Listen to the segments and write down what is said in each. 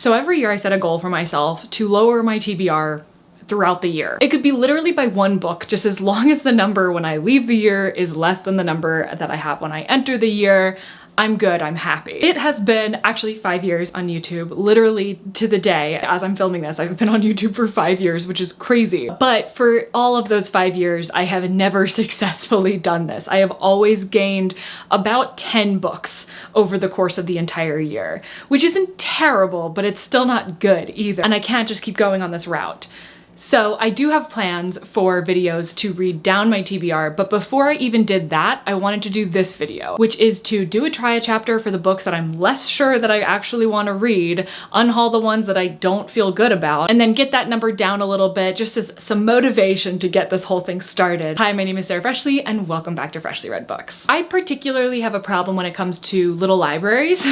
So every year I set a goal for myself to lower my TBR throughout the year. It could be literally by one book, just as long as the number when I leave the year is less than the number that I have when I enter the year. I'm good, I'm happy. It has been actually 5 years on YouTube, literally to the day. As I'm filming this, I've been on YouTube for 5 years, which is crazy. But for all of those 5 years, I have never successfully done this. I have always gained about 10 books over the course of the entire year, which isn't terrible, but it's still not good either. And I can't just keep going on this route. So I do have plans for videos to read down my TBR, but before I even did that, I wanted to do this video, which is to do a try a chapter for the books that I'm less sure that I actually want to read, unhaul the ones that I don't feel good about, and then get that number down a little bit just as some motivation to get this whole thing started. Hi, my name is Sarah Freshly, and welcome back to Freshly Read Books. I particularly have a problem when it comes to little libraries.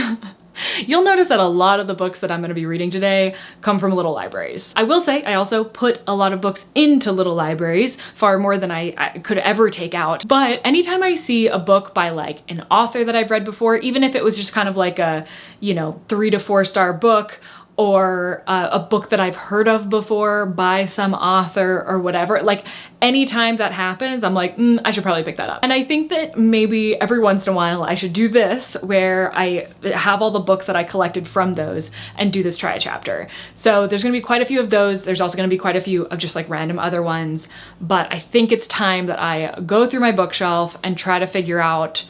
You'll notice that a lot of the books that I'm going to be reading today come from little libraries. I will say I also put a lot of books into little libraries, far more than I could ever take out. But anytime I see a book by like an author that I've read before, even if it was just kind of like a, 3 to 4 star book, or a book that I've heard of before by some author or whatever, like anytime that happens, I'm like, I should probably pick that up. And I think that maybe every once in a while I should do this, where I have all the books that I collected from those and do this try a chapter. So there's gonna be quite a few of those. There's also gonna be quite a few of just like random other ones. But I think it's time that I go through my bookshelf and try to figure out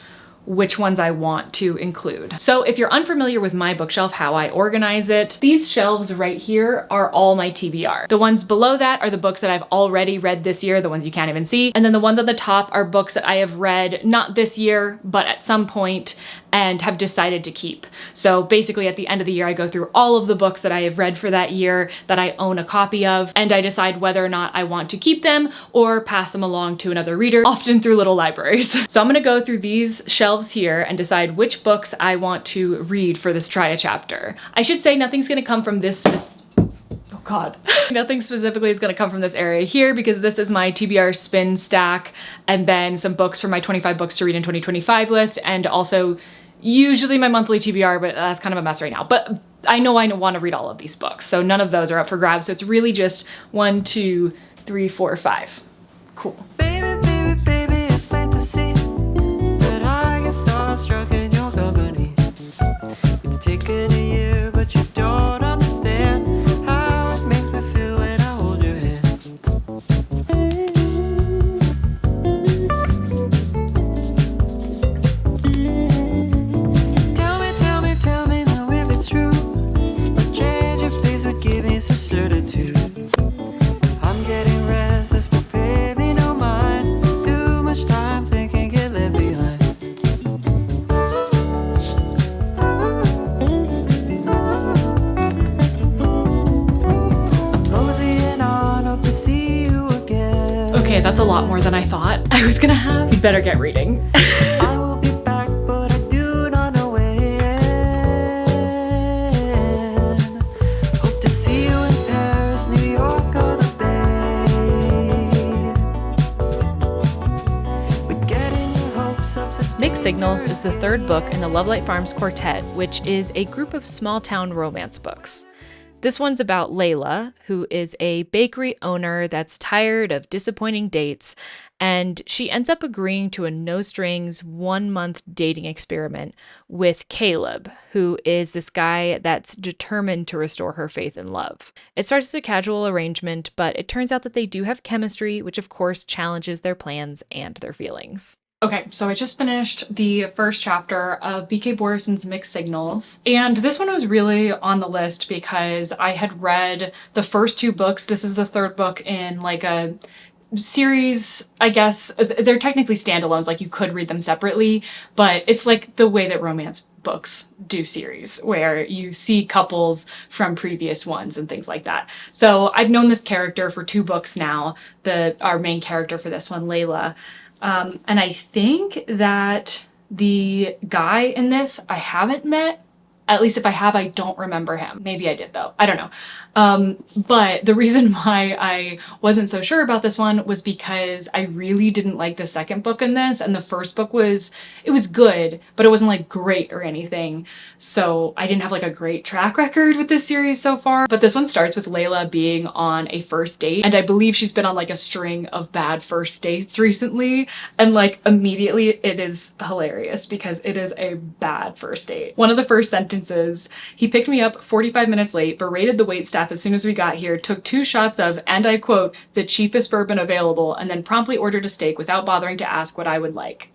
which ones I want to include. So if you're unfamiliar with my bookshelf, how I organize it, these shelves right here are all my TBR. The ones below that are the books that I've already read this year, the ones you can't even see. And then the ones on the top are books that I have read, not this year, but at some point, and have decided to keep. So basically at the end of the year, I go through all of the books that I have read for that year that I own a copy of, and I decide whether or not I want to keep them or pass them along to another reader, often through little libraries. So I'm gonna go through these shelves here and decide which books I want to read for this try a chapter. I should say nothing's gonna come from this God. Nothing specifically is going to come from this area here, because this is my TBR spin stack, and then some books from my 25 books to read in 2025 list, and also usually my monthly TBR, but that's kind of a mess right now. But I know I want to read all of these books, so none of those are up for grabs. So it's really just 1, 2, 3, 4, 5. Cool. Baby, baby, baby, it's plain to see that I get starstruck in your company. It's taken a year, but you don't understand. Okay, that's a lot more than I thought I was gonna have. You'd better get reading. I will be back, but I do not know when. Hope to see you in Paris, New York, or the Bay. We're getting your hopes up. Mixed Signals is the third book in the Lovelight Farms Quartet, which is a group of small-town romance books. This one's about Layla, who is a bakery owner that's tired of disappointing dates, and she ends up agreeing to a no-strings 1-month dating experiment with Caleb, who is this guy that's determined to restore her faith in love. It starts as a casual arrangement, but it turns out that they do have chemistry, which of course challenges their plans and their feelings. Okay, so I just finished the first chapter of B.K. Borrison's Mixed Signals, and this one was really on the list because I had read the first 2 books. This is the third book in like a series, I guess. They're technically standalones, like you could read them separately, but it's like the way that romance books do series, where you see couples from previous ones and things like that. So I've known this character for 2 books now, our main character for this one, Layla. And I think that the guy in this I haven't met, At least if I have, I don't remember him. Maybe I did though. I don't know. But the reason why I wasn't so sure about this one was because I really didn't like the second book in this, and the first book was good, but it wasn't like great or anything. So I didn't have like a great track record with this series so far. But this one starts with Layla being on a first date, and I believe she's been on like a string of bad first dates recently, and like immediately it is hilarious because it is a bad first date. One of the first sentences, he picked me up 45 minutes late, berated the waitstaff as soon as we got here, took 2 shots of, and I quote, the cheapest bourbon available, and then promptly ordered a steak without bothering to ask what I would like.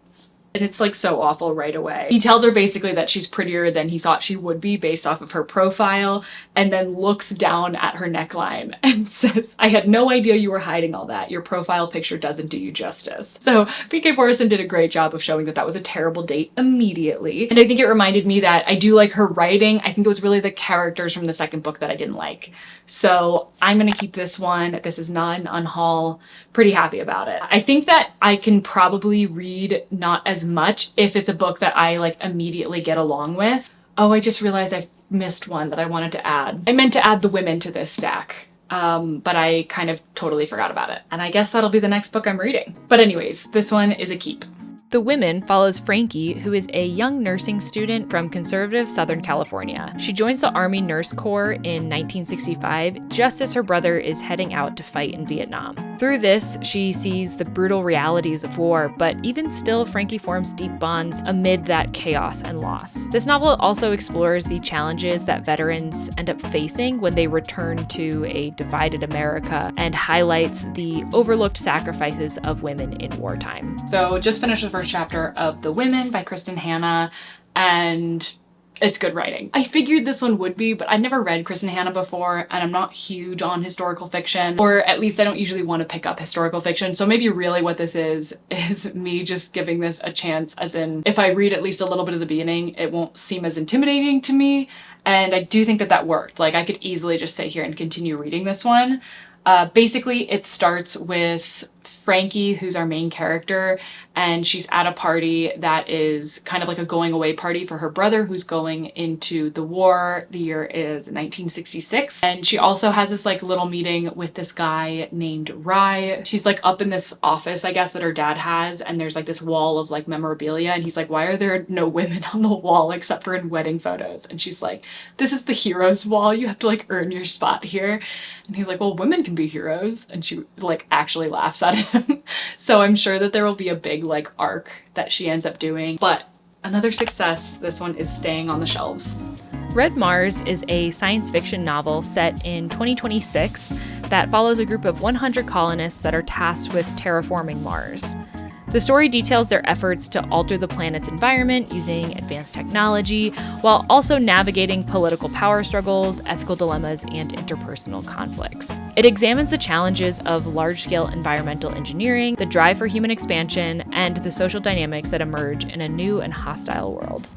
And it's like so awful right away. He tells her basically that she's prettier than he thought she would be based off of her profile, and then looks down at her neckline and says, I had no idea you were hiding all that. Your profile picture doesn't do you justice. So PK Borrison did a great job of showing that that was a terrible date immediately. And I think it reminded me that I do like her writing. I think it was really the characters from the second book that I didn't like. So I'm gonna keep this one. This is not an unhaul. Pretty happy about it. I think that I can probably read not as much if it's a book that I like immediately get along with. Oh, I just realized I missed one that I wanted to add. I meant to add the women to this stack, but I kind of totally forgot about it. And I guess that'll be the next book I'm reading. But anyways, this one is a keep. The Women follows Frankie, who is a young nursing student from conservative Southern California. She joins the Army Nurse Corps in 1965, just as her brother is heading out to fight in Vietnam. Through this, she sees the brutal realities of war, but even still, Frankie forms deep bonds amid that chaos and loss. This novel also explores the challenges that veterans end up facing when they return to a divided America, and highlights the overlooked sacrifices of women in wartime. So just finished the first chapter of The Women by Kristin Hanna, and it's good writing. I figured this one would be, but I'd never read Kristin Hanna before, and I'm not huge on historical fiction, or at least I don't usually want to pick up historical fiction. So maybe really what this is me just giving this a chance, as in if I read at least a little bit of the beginning, it won't seem as intimidating to me. And I do think that that worked. Like I could easily just sit here and continue reading this one. Basically, it starts with Frankie, who's our main character, and she's at a party that is kind of like a going away party for her brother who's going into the war. The year is 1966. And she also has this like little meeting with this guy named Rye. She's like up in this office, I guess, that her dad has, and there's like this wall of like memorabilia, and he's like, why are there no women on the wall except for in wedding photos? And she's like, this is the heroes wall. You have to like earn your spot here. And he's like, well, women can be heroes. And she like actually laughs at him. So I'm sure that there will be a big like arc that she ends up doing. But another success, this one is staying on the shelves. Red Mars is a science fiction novel set in 2026 that follows a group of 100 colonists that are tasked with terraforming Mars. The story details their efforts to alter the planet's environment using advanced technology, while also navigating political power struggles, ethical dilemmas, and interpersonal conflicts. It examines the challenges of large-scale environmental engineering, the drive for human expansion, and the social dynamics that emerge in a new and hostile world.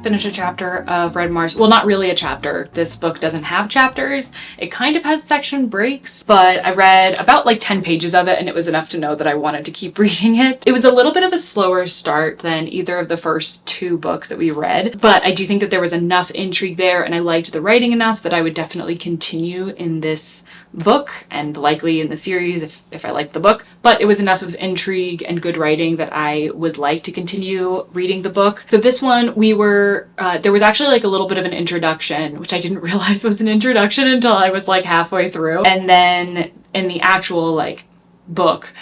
Finish a chapter of Red Mars. Well, not really a chapter. This book doesn't have chapters. It kind of has section breaks, but I read about like 10 pages of it, and it was enough to know that I wanted to keep reading it. It was a little bit of a slower start than either of the first 2 books that we read, but I do think that there was enough intrigue there, and I liked the writing enough that I would definitely continue in this book, and likely in the series if I liked the book. But it was enough of intrigue and good writing that I would like to continue reading the book. So this one, there was actually like a little bit of an introduction, which I didn't realize was an introduction until I was like halfway through. And then in the actual like book,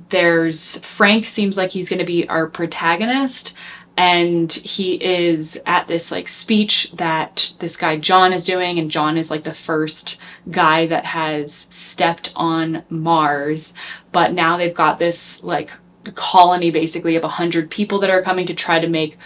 there's Frank seems like he's going to be our protagonist, and he is at this like speech that this guy John is doing, and John is like the first guy that has stepped on Mars, but now they've got this like colony basically of 100 people that are coming to try to make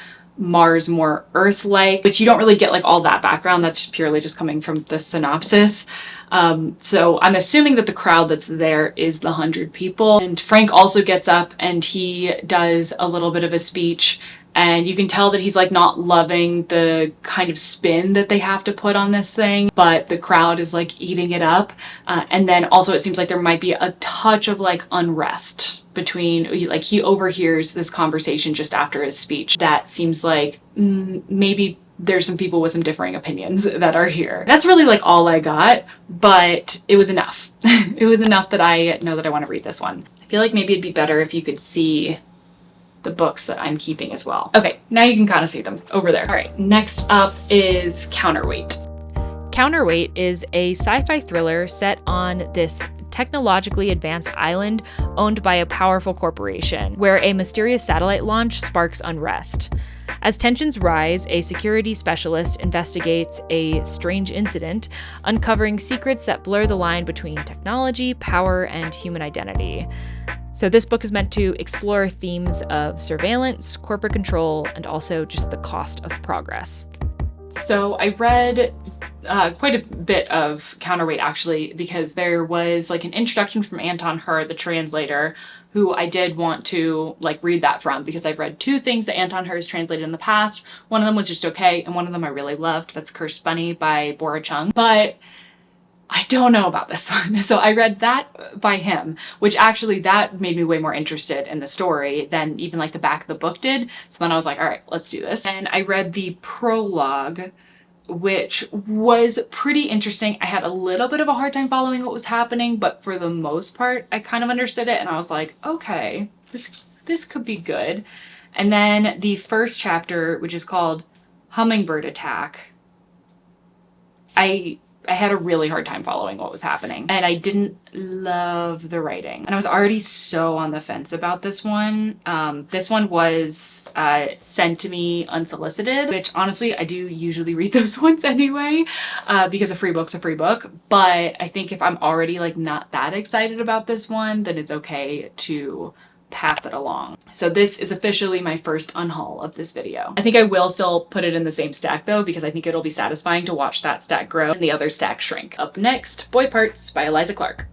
Mars more Earth-like, but you don't really get like all that background. That's purely just coming from the synopsis. So I'm assuming that the crowd that's there is the 100 people. And Frank also gets up and he does a little bit of a speech, and you can tell that he's like not loving the kind of spin that they have to put on this thing, but the crowd is like eating it up. And then also it seems like there might be a touch of like unrest between, like he overhears this conversation just after his speech that seems like maybe there's some people with some differing opinions that are here. That's really like all I got, but it was enough. It was enough that I know that I want to read this one. I feel like maybe it'd be better if you could see the books that I'm keeping as well. Okay, now you can kind of see them over there. All right, next up is Counterweight. Counterweight is a sci-fi thriller set on this technologically advanced island owned by a powerful corporation, where a mysterious satellite launch sparks unrest. As tensions rise, a security specialist investigates a strange incident, uncovering secrets that blur the line between technology, power, and human identity. So this book is meant to explore themes of surveillance, corporate control, and also just the cost of progress. So I read quite a bit of Counterweight actually, because there was like an introduction from Anton Hur, the translator, who I did want to like read that from, because I've read two things that Anton Hur has translated in the past. One of them was just okay, and one of them I really loved. That's Cursed Bunny by Borrison. But I don't know about this one. So I read that by him, which actually that made me way more interested in the story than even like the back of the book did. So then I was like, all right, let's do this. And I read the prologue, which was pretty interesting. I had a little bit of a hard time following what was happening, but for the most part, I kind of understood it. And I was like, okay, this could be good. And then the first chapter, which is called Hummingbird Attack, I had a really hard time following what was happening, and I didn't love the writing. And I was already so on the fence about this one. This one was sent to me unsolicited, which honestly, I do usually read those ones anyway, because a free book's a free book. But I think if I'm already like not that excited about this one, then it's okay to pass it along. So this is officially my first unhaul of this video. I think I will still put it in the same stack though, because I think it'll be satisfying to watch that stack grow and the other stack shrink. Up next, Boy Parts by Eliza Clark.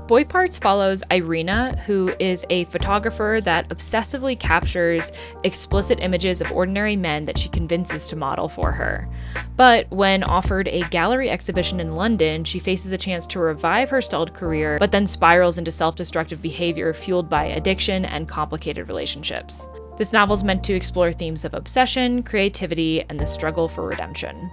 Boy Parts follows Irina, who is a photographer that obsessively captures explicit images of ordinary men that she convinces to model for her. But when offered a gallery exhibition in London, she faces a chance to revive her stalled career, but then spirals into self-destructive behavior fueled by addiction and complicated relationships. This novel is meant to explore themes of obsession, creativity, and the struggle for redemption.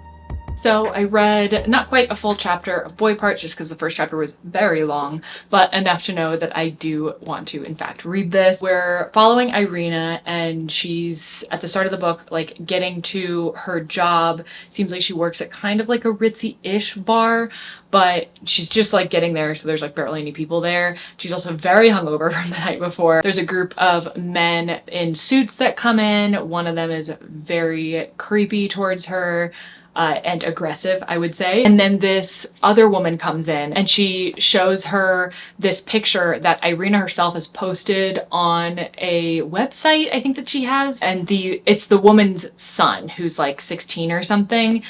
So I read not quite a full chapter of Boy Parts, just because the first chapter was very long, but enough to know that I do want to, in fact, read this. We're following Irina, and she's at the start of the book, like getting to her job. Seems like she works at kind of like a ritzy-ish bar, but she's just like getting there, so there's like barely any people there. She's also very hungover from the night before. There's a group of men in suits that come in. One of them is very creepy towards her. And aggressive, I would say. And then this other woman comes in, and she shows her this picture that Irina herself has posted on a website, I think that she has. And it's the woman's son, who's like 16 or something,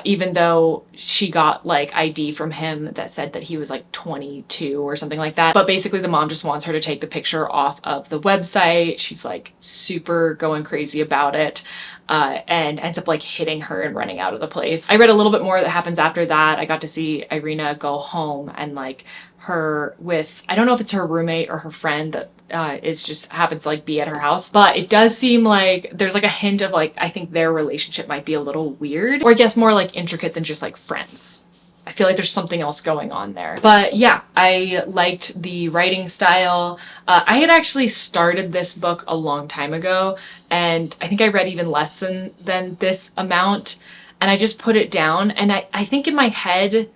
even though she got like ID from him that said that he was like 22 or something like that. But basically the mom just wants her to take the picture off of the website. She's like super going crazy about it. And ends up like hitting her and running out of the place. I read a little bit more that happens after that. I got to see Irina go home, and like her with, I don't know if it's her roommate or her friend that is just happens to like be at her house, but it does seem like there's like a hint of like, I think their relationship might be a little weird, or I guess more like intricate than just like friends. I feel like there's something else going on there. But yeah, I liked the writing style. I had actually started this book a long time ago, and I think I read even less than this amount, and I just put it down. And I think in my head,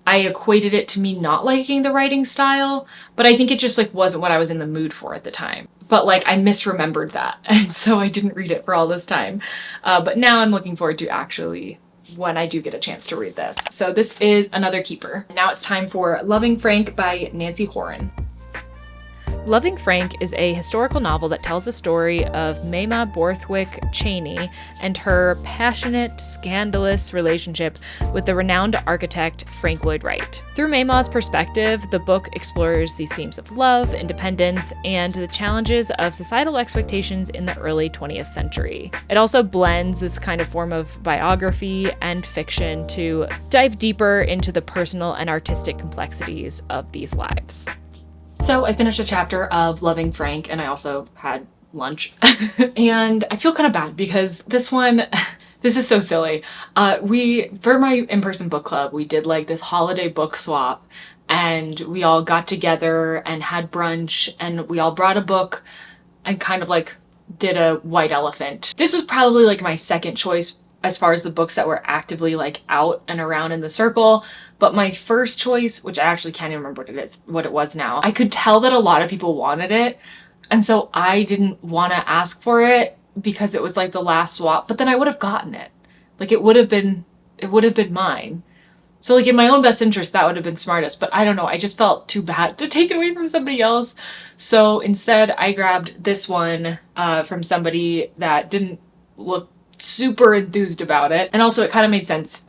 I equated it to me not liking the writing style, but I think it just like wasn't what I was in the mood for at the time. But like I misremembered that, and so I didn't read it for all this time. But now I'm looking forward to actually when I do get a chance to read this. So this is another keeper. Now it's time for Loving Frank by Nancy Horan. Loving Frank is a historical novel that tells the story of Mema Borthwick Cheney and her passionate, scandalous relationship with the renowned architect Frank Lloyd Wright. Through Mema's perspective, the book explores these themes of love, independence, and the challenges of societal expectations in the early 20th century. It also blends this kind of form of biography and fiction to dive deeper into the personal and artistic complexities of these lives. So I finished a chapter of Loving Frank, and I also had lunch. And I feel kind of bad because this one, This is so silly. For my in-person book club, we did like this holiday book swap, and we all got together and had brunch, and we all brought a book and kind of like did a white elephant. This was probably like my second choice as far as the books that were actively like out and around in the circle. But my first choice, which I actually can't even remember what it was now, I could tell that a lot of people wanted it. And so I didn't want to ask for it because it was like the last swap, but then I would have gotten it. Like it would have been mine. So like in my own best interest, that would have been smartest, but I don't know. I just felt too bad to take it away from somebody else. So instead I grabbed this one from somebody that didn't look super enthused about it. And also it kind of made sense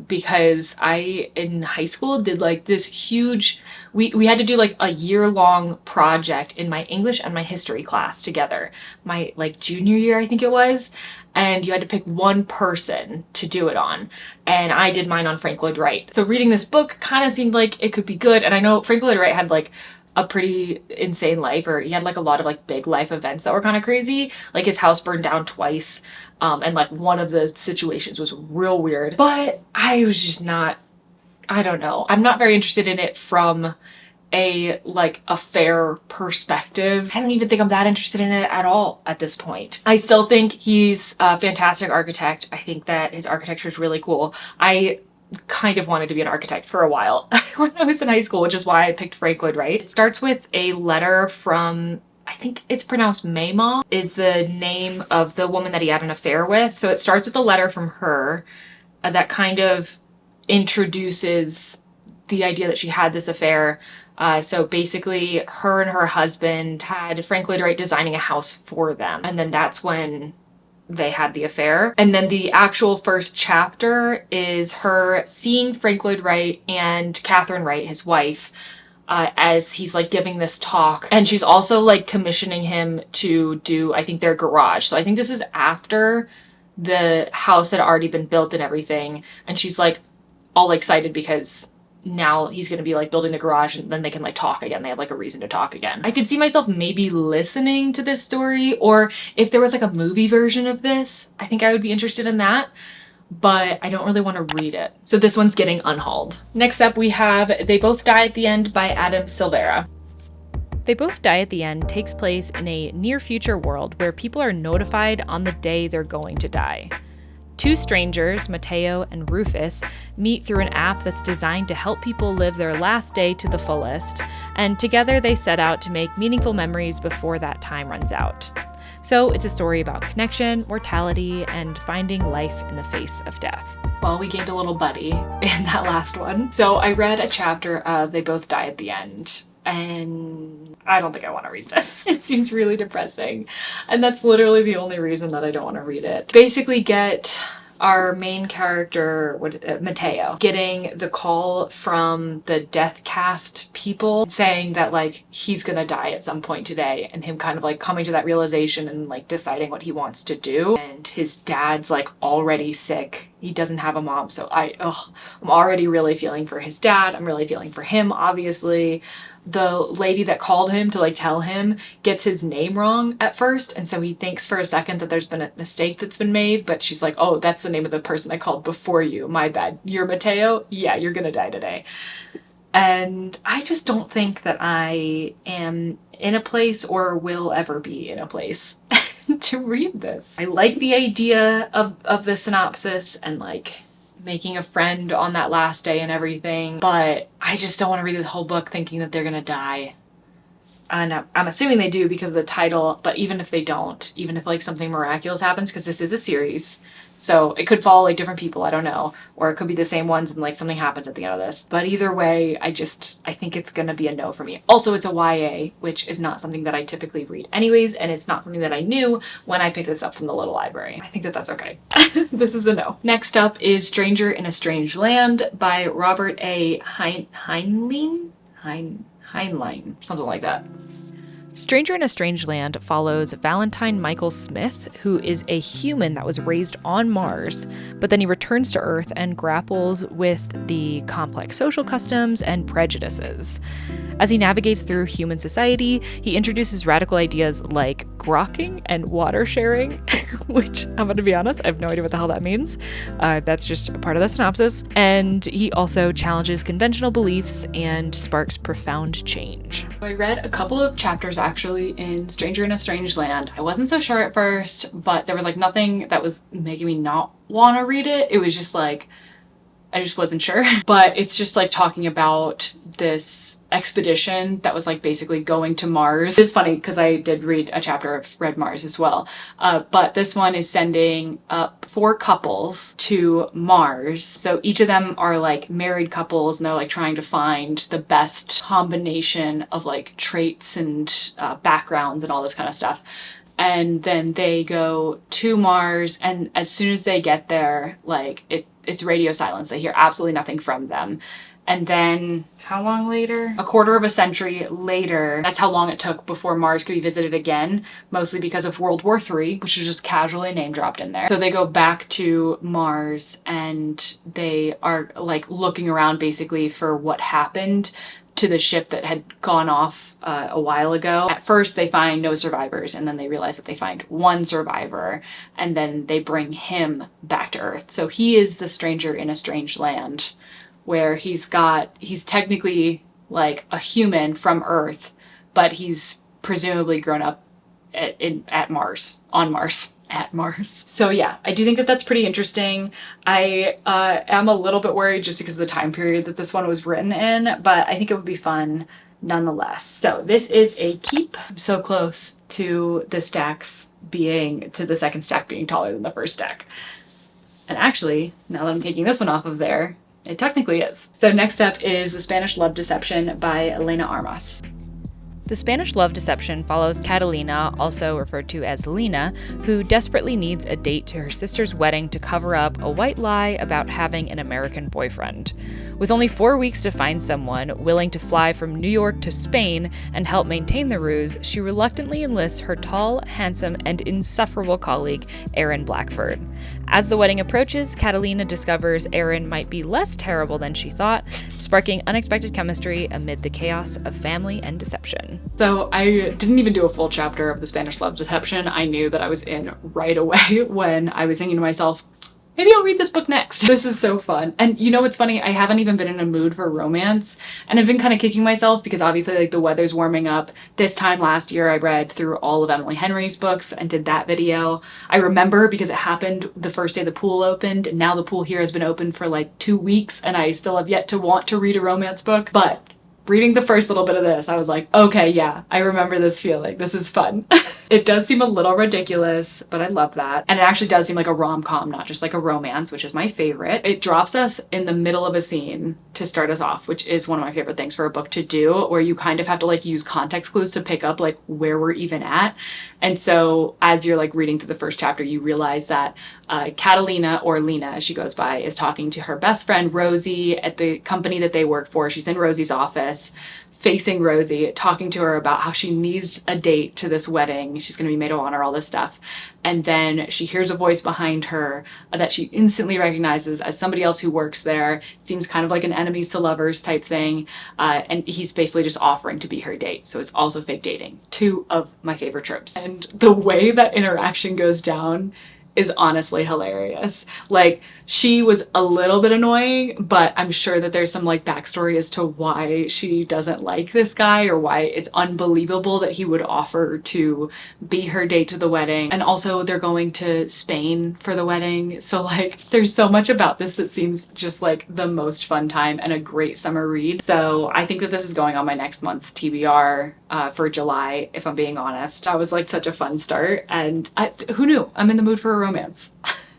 because I in high school did like this huge, we had to do like a year-long project in my English and my history class together, my like junior year I think it was, and you had to pick one person to do it on, and I did mine on Frank Lloyd Wright. So reading this book kind of seemed like it could be good, and I know Frank Lloyd Wright had like a pretty insane life, or he had like a lot of like big life events that were kind of crazy. Like his house burned down twice, and like one of the situations was real weird. But I was just not, I don't know. I'm not very interested in it from a fair perspective. I don't even think I'm that interested in it at all at this point. I still think he's a fantastic architect. I think that his architecture is really cool. I kind of wanted to be an architect for a while when I was in high school, which is why I picked Frank Lloyd Wright. It starts with a letter from, I think it's pronounced Memo, is the name of the woman that he had an affair with. So it starts with a letter from her that kind of introduces the idea that she had this affair. So basically her and her husband had Frank Lloyd Wright designing a house for them. And then that's when they had the affair. And then the actual first chapter is her seeing Frank Lloyd Wright and Catherine Wright, his wife, as he's like giving this talk. And she's also like commissioning him to do, I think, their garage. So I think this was after the house had already been built and everything. And she's like all excited because now he's going to be like building the garage, and then they can like talk again. They have like a reason to talk again. I could see myself maybe listening to this story, or if there was like a movie version of this, I think I would be interested in that, but I don't really want to read it. So this one's getting unhauled. Next up we have They Both Die at the End by Adam Silvera. They Both Die at the End takes place in a near future world where people are notified on the day they're going to die. Two strangers, Mateo and Rufus, meet through an app that's designed to help people live their last day to the fullest, and together they set out to make meaningful memories before that time runs out. So it's a story about connection, mortality, and finding life in the face of death. Well, we gained a little buddy in that last one. So I read a chapter of They Both Die at the End, and I don't think I want to read this. It seems really depressing. And that's literally the only reason that I don't want to read it. Basically get our main character, Mateo, getting the call from the death cast people saying that like he's gonna die at some point today, and him kind of like coming to that realization and like deciding what he wants to do. And his dad's like already sick. He doesn't have a mom, so I'm already really feeling for his dad. I'm really feeling for him, obviously. The lady that called him to like tell him gets his name wrong at first, and so he thinks for a second that there's been a mistake that's been made, but she's like, oh, that's the name of the person I called before you, my bad. You're Mateo? Yeah, you're gonna die today. And I just don't think that I am in a place or will ever be in a place to read this. I like the idea of the synopsis and like making a friend on that last day and everything, but I just don't want to read this whole book thinking that they're gonna die. And I'm assuming they do because of the title, but even if they don't, even if like something miraculous happens, because this is a series, so it could follow like different people, I don't know, or it could be the same ones and like something happens at the end of this. But either way, I think it's gonna be a no for me. Also, it's a YA, which is not something that I typically read anyways, and it's not something that I knew when I picked this up from the little library. I think that that's okay. This is a no. Next up is Stranger in a Strange Land by Robert A. Heinlein, something like that. Stranger in a Strange Land follows Valentine Michael Smith, who is a human that was raised on Mars, but then he returns to Earth and grapples with the complex social customs and prejudices. As he navigates through human society, he introduces radical ideas like grokking and water sharing, which I'm going to be honest, I have no idea what the hell that means. That's just a part of the synopsis. And he also challenges conventional beliefs and sparks profound change. I read a couple of chapters actually in Stranger in a Strange Land. I wasn't so sure at first, but there was like nothing that was making me not want to read it. It was just like, I just wasn't sure. But it's just like talking about this expedition that was like basically going to Mars. It's funny because I did read a chapter of Red Mars as well. But this one is sending up 4 couples to Mars. So each of them are like married couples and they're like trying to find the best combination of like traits and backgrounds and all this kind of stuff. And then they go to Mars, and as soon as they get there, like it's radio silence. They hear absolutely nothing from them. And then how long later? A quarter of a century later, that's how long it took before Mars could be visited again, mostly because of World War III, which is just casually name dropped in there. So they go back to Mars and they are like looking around basically for what happened to the ship that had gone off a while ago. At first they find no survivors, and then they realize that they find one survivor, and then they bring him back to Earth. So he is the stranger in a strange land, where he's technically like a human from Earth, but he's presumably grown up at Mars, on Mars. At Mars. So yeah, I do think that that's pretty interesting. I am a little bit worried just because of the time period that this one was written in, but I think it would be fun nonetheless. So this is a keep. I'm so close to the second stack being taller than the first stack. And actually, now that I'm taking this one off of there, it technically is. So next up is The Spanish Love Deception by Elena Armas. The Spanish Love Deception follows Catalina, also referred to as Lena, who desperately needs a date to her sister's wedding to cover up a white lie about having an American boyfriend. With only 4 weeks to find someone willing to fly from New York to Spain and help maintain the ruse, she reluctantly enlists her tall, handsome, and insufferable colleague, Aaron Blackford. As the wedding approaches, Catalina discovers Aaron might be less terrible than she thought, sparking unexpected chemistry amid the chaos of family and deception. So I didn't even do a full chapter of The Spanish Love Deception. I knew that I was in right away when I was thinking to myself, maybe I'll read this book next. This is so fun. And you know what's funny? I haven't even been in a mood for romance, and I've been kind of kicking myself because obviously like the weather's warming up. This time last year I read through all of Emily Henry's books and did that video. I remember because it happened the first day the pool opened, and now the pool here has been open for like 2 weeks and I still have yet to want to read a romance book. But reading the first little bit of this, I was like, okay, yeah, I remember this feeling. This is fun. It does seem a little ridiculous, but I love that. And it actually does seem like a rom-com, not just like a romance, which is my favorite. It drops us in the middle of a scene to start us off, which is one of my favorite things for a book to do, where you kind of have to like use context clues to pick up like where we're even at. And so as you're like reading through the first chapter, you realize that Catalina, or Lena as she goes by, is talking to her best friend Rosie at the company that they work for. She's in Rosie's office, facing Rosie, talking to her about how she needs a date to this wedding. She's going to be maid of honor, all this stuff. And then she hears a voice behind her that she instantly recognizes as somebody else who works there. It seems kind of like an enemies to lovers type thing. And he's basically just offering to be her date. So it's also fake dating. 2 of my favorite tropes. And the way that interaction goes down is honestly hilarious. Like, she was a little bit annoying, but I'm sure that there's some like backstory as to why she doesn't like this guy, or why it's unbelievable that he would offer to be her date to the wedding. And also they're going to Spain for the wedding. So like there's so much about this that seems just like the most fun time and a great summer read. So I think that this is going on my next month's TBR for July, if I'm being honest. That was like such a fun start, and who knew? I'm in the mood for a romance.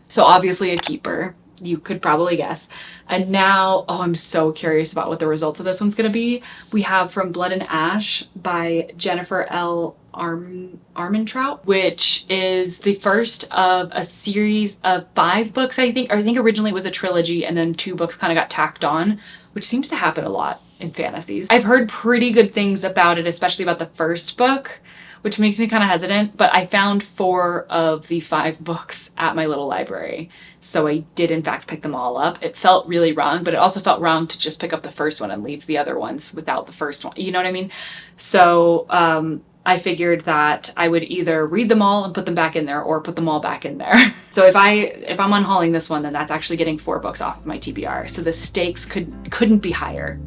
So obviously a keeper, you could probably guess. And now, oh, I'm so curious about what the results of this one's gonna be. We have From Blood and Ash by Jennifer L. Armentrout, which is the first of a series of 5 books, I think. I think originally it was a trilogy and then 2 books kind of got tacked on, which seems to happen a lot in fantasies. I've heard pretty good things about it, especially about the first book, which makes me kind of hesitant, but I found 4 of the 5 books at my little library. So I did in fact pick them all up. It felt really wrong, but it also felt wrong to just pick up the first one and leave the other ones without the first one. You know what I mean? So I figured that I would either read them all and put them back in there or put them all back in there. So if I'm unhauling this one, then that's actually getting 4 books off of my TBR. So the stakes couldn't be higher.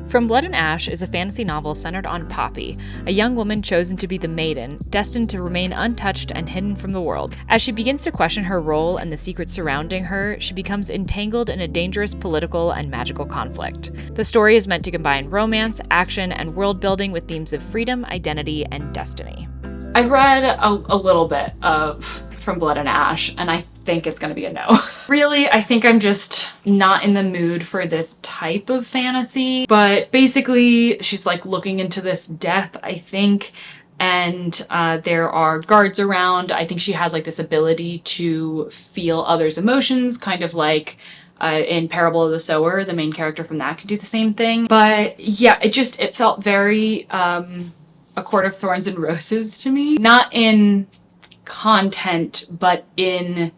From Blood and Ash is a fantasy novel centered on Poppy, a young woman chosen to be the Maiden, destined to remain untouched and hidden from the world. As she begins to question her role and the secrets surrounding her, she becomes entangled in a dangerous political and magical conflict. The story is meant to combine romance, action, and world building with themes of freedom, identity, and destiny. I read a little bit of From Blood and Ash, and I think it's gonna be a no. Really, I think I'm just not in the mood for this type of fantasy. But basically, she's like looking into this death, I think, and there are guards around. I think she has like this ability to feel others' emotions, kind of like in Parable of the Sower, the main character from that could do the same thing. But yeah, it felt very A Court of Thorns and Roses to me. Not in content, but in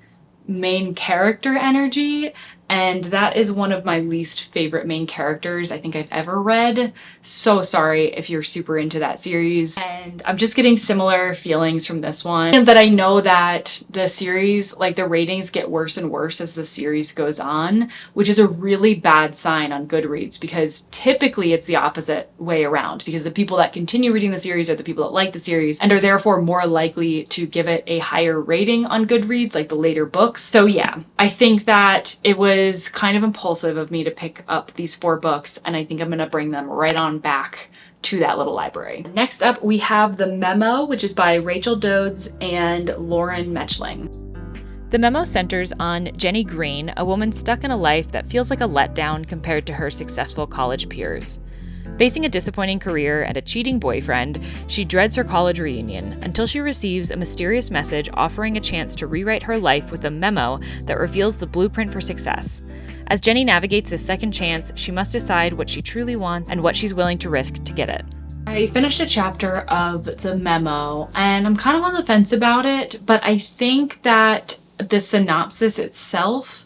main character energy, and that is one of my least favorite main characters I think I've ever read. So sorry if you're super into that series. And I'm just getting similar feelings from this one. And that I know that the series, like the ratings get worse and worse as the series goes on, which is a really bad sign on Goodreads because typically it's the opposite way around because the people that continue reading the series are the people that like the series and are therefore more likely to give it a higher rating on Goodreads, like the later books. So yeah, I think that it was kind of impulsive of me to pick up these 4 books, and I think I'm gonna bring them right on back to that little library. Next up, we have The Memo, which is by Rachel Dodds and Lauren Metchling. The Memo centers on Jenny Green, a woman stuck in a life that feels like a letdown compared to her successful college peers. Facing a disappointing career and a cheating boyfriend, she dreads her college reunion until she receives a mysterious message offering a chance to rewrite her life with a memo that reveals the blueprint for success. As Jenny navigates this second chance, she must decide what she truly wants and what she's willing to risk to get it. I finished a chapter of The Memo, and I'm kind of on the fence about it, but I think that the synopsis itself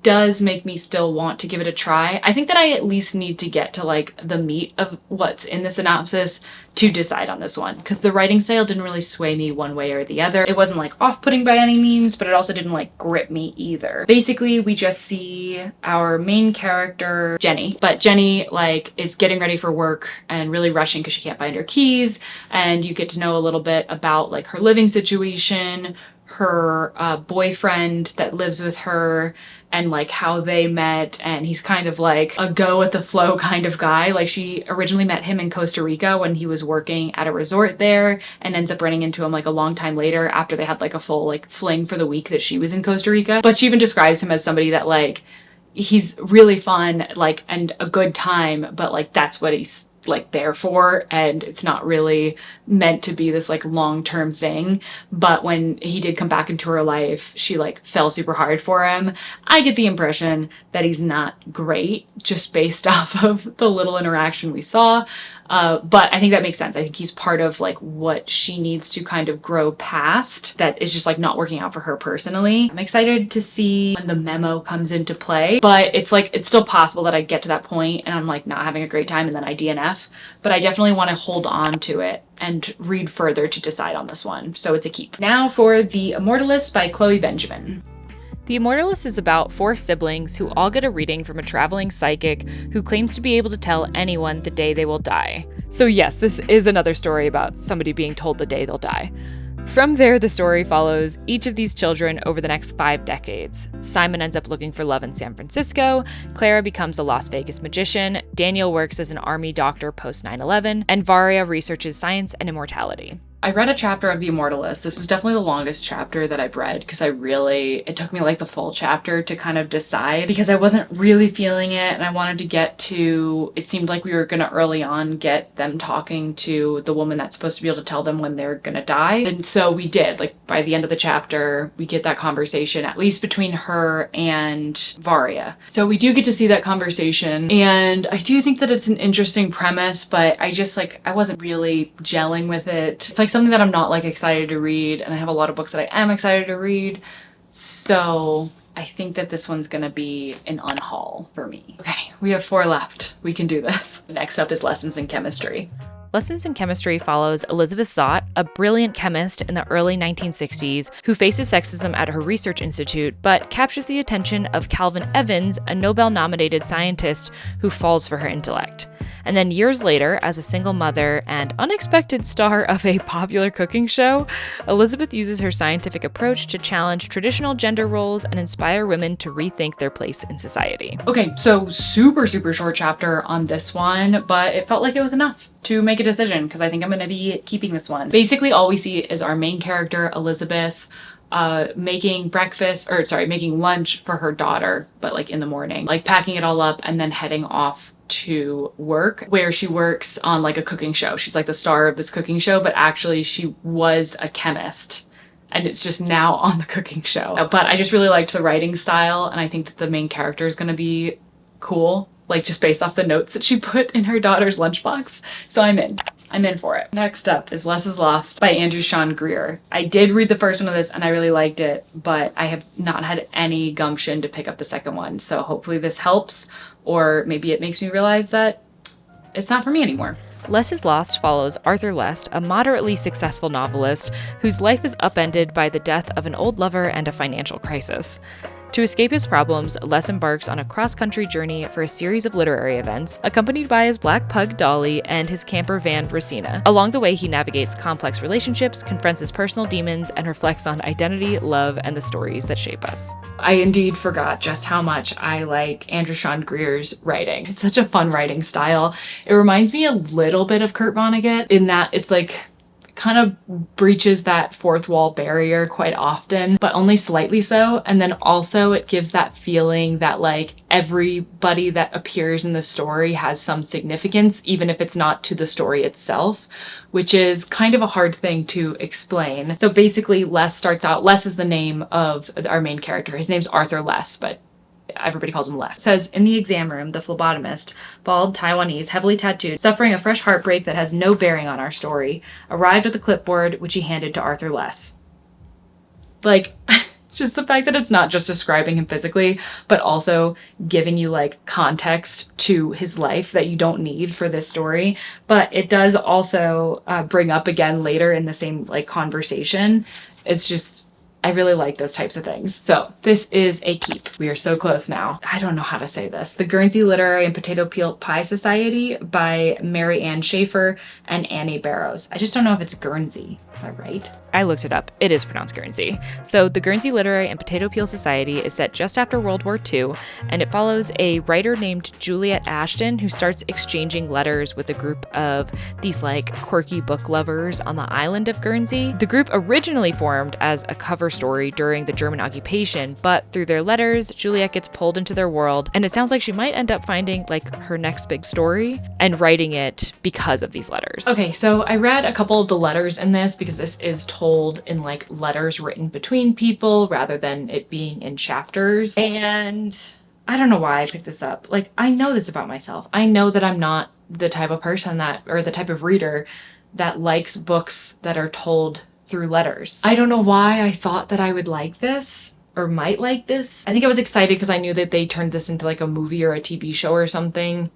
does make me still want to give it a try. I think that I at least need to get to like the meat of what's in the synopsis to decide on this one, because the writing style didn't really sway me one way or the other. It wasn't like off-putting by any means, but it also didn't like grip me either. Basically, we just see our main character, Jenny, but Jenny like is getting ready for work and really rushing because she can't find her keys, and you get to know a little bit about like her living situation, her boyfriend that lives with her, and like how they met, and he's kind of like a go with the flow kind of guy. Like she originally met him in Costa Rica when he was working at a resort there, and ends up running into him like a long time later after they had like a full like fling for the week that she was in Costa Rica. But she even describes him as somebody that like he's really fun, like, and a good time, but like that's what he's like there for, and it's not really meant to be this like long-term thing. But when he did come back into her life, she like fell super hard for him. I get the impression that he's not great just based off of the little interaction we saw. But I think that makes sense. I think he's part of like what she needs to kind of grow past that is just like not working out for her personally. I'm excited to see when the memo comes into play, but it's like, it's still possible that I get to that point and I'm like not having a great time and then I DNF, but I definitely want to hold on to it and read further to decide on this one. So it's a keep. Now for The Immortalists by Chloe Benjamin. The Immortalists is about 4 siblings who all get a reading from a traveling psychic who claims to be able to tell anyone the day they will die. So yes, this is another story about somebody being told the day they'll die. From there, the story follows each of these children over the next 5 decades. Simon ends up looking for love in San Francisco, Clara becomes a Las Vegas magician, Daniel works as an army doctor post 9/11, and Varia researches science and immortality. I read a chapter of The Immortalists. This is definitely the longest chapter that I've read because it took me like the full chapter to kind of decide because I wasn't really feeling it and I wanted to get to, it seemed like we were gonna early on get them talking to the woman that's supposed to be able to tell them when they're gonna die. And so we did, like by the end of the chapter, we get that conversation, at least between her and Varia. So we do get to see that conversation, and I do think that it's an interesting premise, but I just like, I wasn't really gelling with it. It's like something that I'm not like excited to read, and I have a lot of books that I am excited to read, so I think that this one's gonna be an unhaul for me. Okay, we have 4 left. We can do this. Next up is Lessons in Chemistry. Lessons in Chemistry follows Elizabeth Zott, a brilliant chemist in the early 1960s who faces sexism at her research institute, but captures the attention of Calvin Evans, a Nobel-nominated scientist who falls for her intellect. And then years later, as a single mother and unexpected star of a popular cooking show, Elizabeth uses her scientific approach to challenge traditional gender roles and inspire women to rethink their place in society. Okay, so super short chapter on this one, but it felt like it was enough to make a decision because I think I'm going to be keeping this one. Basically, all we see is our main character, Elizabeth, making lunch for her daughter, but like in the morning, like packing it all up and then heading off to work, where she works on like a cooking show. She's like the star of this cooking show, but actually she was a chemist and it's just now on the cooking show. But I just really liked the writing style, and I think that the main character is going to be cool, like just based off the notes that she put in her daughter's lunchbox. So I'm in for it. Next up is Less is Lost by Andrew Sean Greer. I did read the first one of this and I really liked it, but I have not had any gumption to pick up the second one. So hopefully this helps, or maybe it makes me realize that it's not for me anymore. Less is Lost follows Arthur Lest, a moderately successful novelist whose life is upended by the death of an old lover and a financial crisis. To escape his problems, Les embarks on a cross-country journey for a series of literary events, accompanied by his black pug Dolly and his camper van Rosina. Along the way, he navigates complex relationships, confronts his personal demons, and reflects on identity, love, and the stories that shape us. I indeed forgot just how much I like Andrew Sean Greer's writing. It's such a fun writing style. It reminds me a little bit of Kurt Vonnegut in that it's like kind of breaches that fourth wall barrier quite often, but only slightly so. And then also it gives that feeling that like everybody that appears in the story has some significance, even if it's not to the story itself, which is kind of a hard thing to explain. So basically Les starts out, Les is the name of our main character. His name's Arthur Les, but everybody calls him Les. It says, in the exam room, the phlebotomist, bald, Taiwanese, heavily tattooed, suffering a fresh heartbreak that has no bearing on our story, arrived with a clipboard, which he handed to Arthur Les. Like, just the fact that it's not just describing him physically, but also giving you like context to his life that you don't need for this story. But it does also bring up again later in the same like conversation. It's just, I really like those types of things. So this is a keep. We are so close now. I don't know how to say this. The Guernsey Literary and Potato Peel Pie Society by Mary Ann Schaefer and Annie Barrows. I just don't know if it's Guernsey. Is that right? I looked it up. It is pronounced Guernsey. So the Guernsey Literary and Potato Peel Society is set just after World War II, and it follows a writer named Juliet Ashton who starts exchanging letters with a group of these like quirky book lovers on the island of Guernsey. The group originally formed as a cover story during the German occupation, but through their letters, Juliet gets pulled into their world, and it sounds like she might end up finding like her next big story and writing it because of these letters. Okay, so I read a couple of the letters in this because this is told in like letters written between people rather than it being in chapters. And I don't know why I picked this up. Like, I know this about myself. I know that I'm not the type of person or the type of reader that likes books that are told through letters. I don't know why I thought that I would like this or might like this. I think I was excited because I knew that they turned this into like a movie or a TV show or something.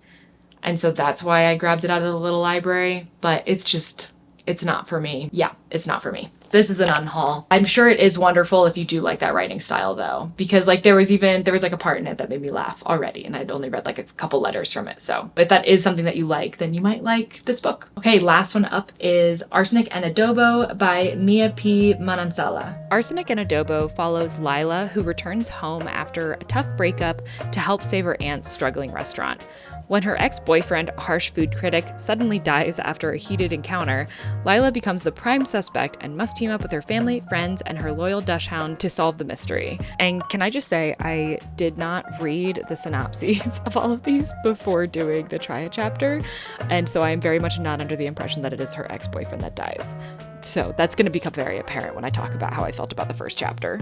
And so that's why I grabbed it out of the little library. But it's not for me. Yeah, it's not for me. This is an unhaul. I'm sure it is wonderful if you do like that writing style though, because like there was like a part in it that made me laugh already, and I'd only read like a couple letters from it. So if that is something that you like, then you might like this book. Okay, last one up is Arsenic and Adobo by Mia P. Manansala. Arsenic and Adobo follows Lila, who returns home after a tough breakup to help save her aunt's struggling restaurant. When her ex-boyfriend, a harsh food critic, suddenly dies after a heated encounter, Lila becomes the prime suspect and must team up with her family, friends, and her loyal Dachshund to solve the mystery. And can I just say, I did not read the synopses of all of these before doing the Try It chapter, and so I am very much not under the impression that it is her ex-boyfriend that dies. So that's going to become very apparent when I talk about how I felt about the first chapter.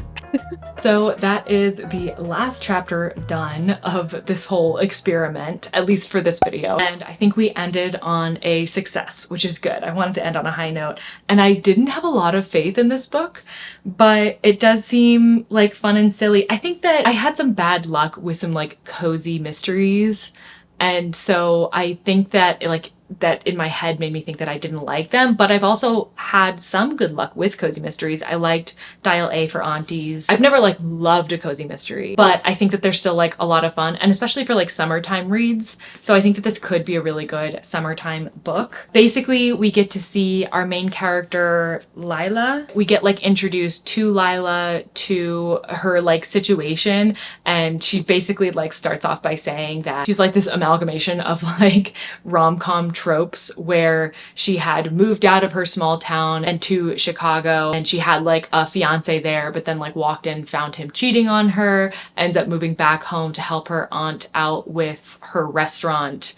So that is the last chapter done of this whole experiment, at least for this video. And I think we ended on a success, which is good. I wanted to end on a high note. And I didn't have a lot of faith in this book, but it does seem like fun and silly. I think that I had some bad luck with some like cozy mysteries. And so I think that like that in my head made me think that I didn't like them, but I've also had some good luck with cozy mysteries. I liked Dial A for Aunties. I've never like loved a cozy mystery, but I think that they're still like a lot of fun, and especially for like summertime reads. So I think that this could be a really good summertime book. Basically, we get to see our main character, Lila. We get like introduced to Lila, to her like situation, and she basically like starts off by saying that she's like this amalgamation of like rom-com tropes where she had moved out of her small town and to Chicago, and she had like a fiance there, but then like walked in, found him cheating on her, ends up moving back home to help her aunt out with her restaurant,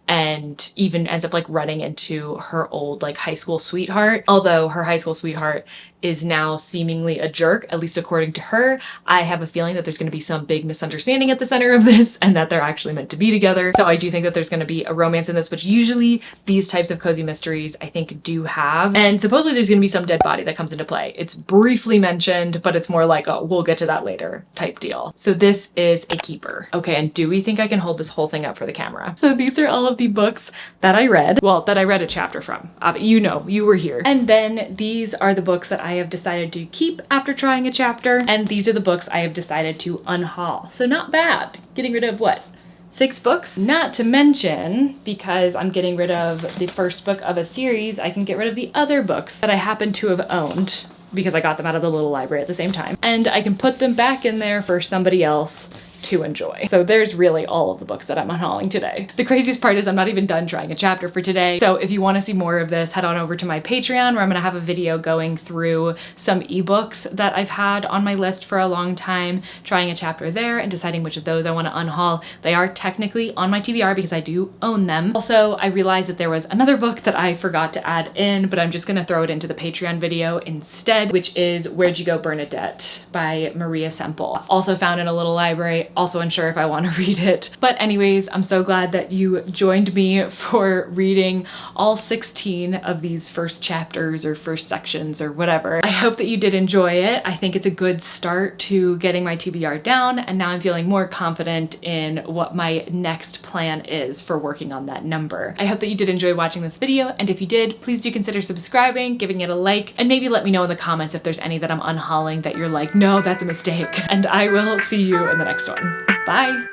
and even ends up like running into her old like high school sweetheart. Although her high school sweetheart is now seemingly a jerk, at least according to her. I have a feeling that there's going to be some big misunderstanding at the center of this and that they're actually meant to be together. So I do think that there's going to be a romance in this, which usually these types of cozy mysteries I think do have. And supposedly there's going to be some dead body that comes into play. It's briefly mentioned, but it's more like a we'll get to that later type deal. So this is a keeper. Okay, and do we think I can hold this whole thing up for the camera? So these are all of the books that I read. Well, that I read a chapter from. You know, you were here. And then these are the books that I have decided to keep after trying a chapter, and these are the books I have decided to unhaul. So not bad. Getting rid of what? 6 books? Not to mention, because I'm getting rid of the first book of a series, I can get rid of the other books that I happen to have owned because I got them out of the little library at the same time. And I can put them back in there for somebody else to enjoy. So there's really all of the books that I'm unhauling today. The craziest part is I'm not even done trying a chapter for today. So if you want to see more of this, head on over to my Patreon, where I'm going to have a video going through some ebooks that I've had on my list for a long time, trying a chapter there and deciding which of those I want to unhaul. They are technically on my TBR because I do own them. Also, I realized that there was another book that I forgot to add in, but I'm just going to throw it into the Patreon video instead, which is Where'd You Go, Bernadette by Maria Semple. Also found in a little library. Also unsure if I want to read it. But anyways, I'm so glad that you joined me for reading all 16 of these first chapters or first sections or whatever. I hope that you did enjoy it. I think it's a good start to getting my TBR down, and now I'm feeling more confident in what my next plan is for working on that number. I hope that you did enjoy watching this video, and if you did, please do consider subscribing, giving it a like, and maybe let me know in the comments if there's any that I'm unhauling that you're like, no, that's a mistake. And I will see you in the next one. Bye.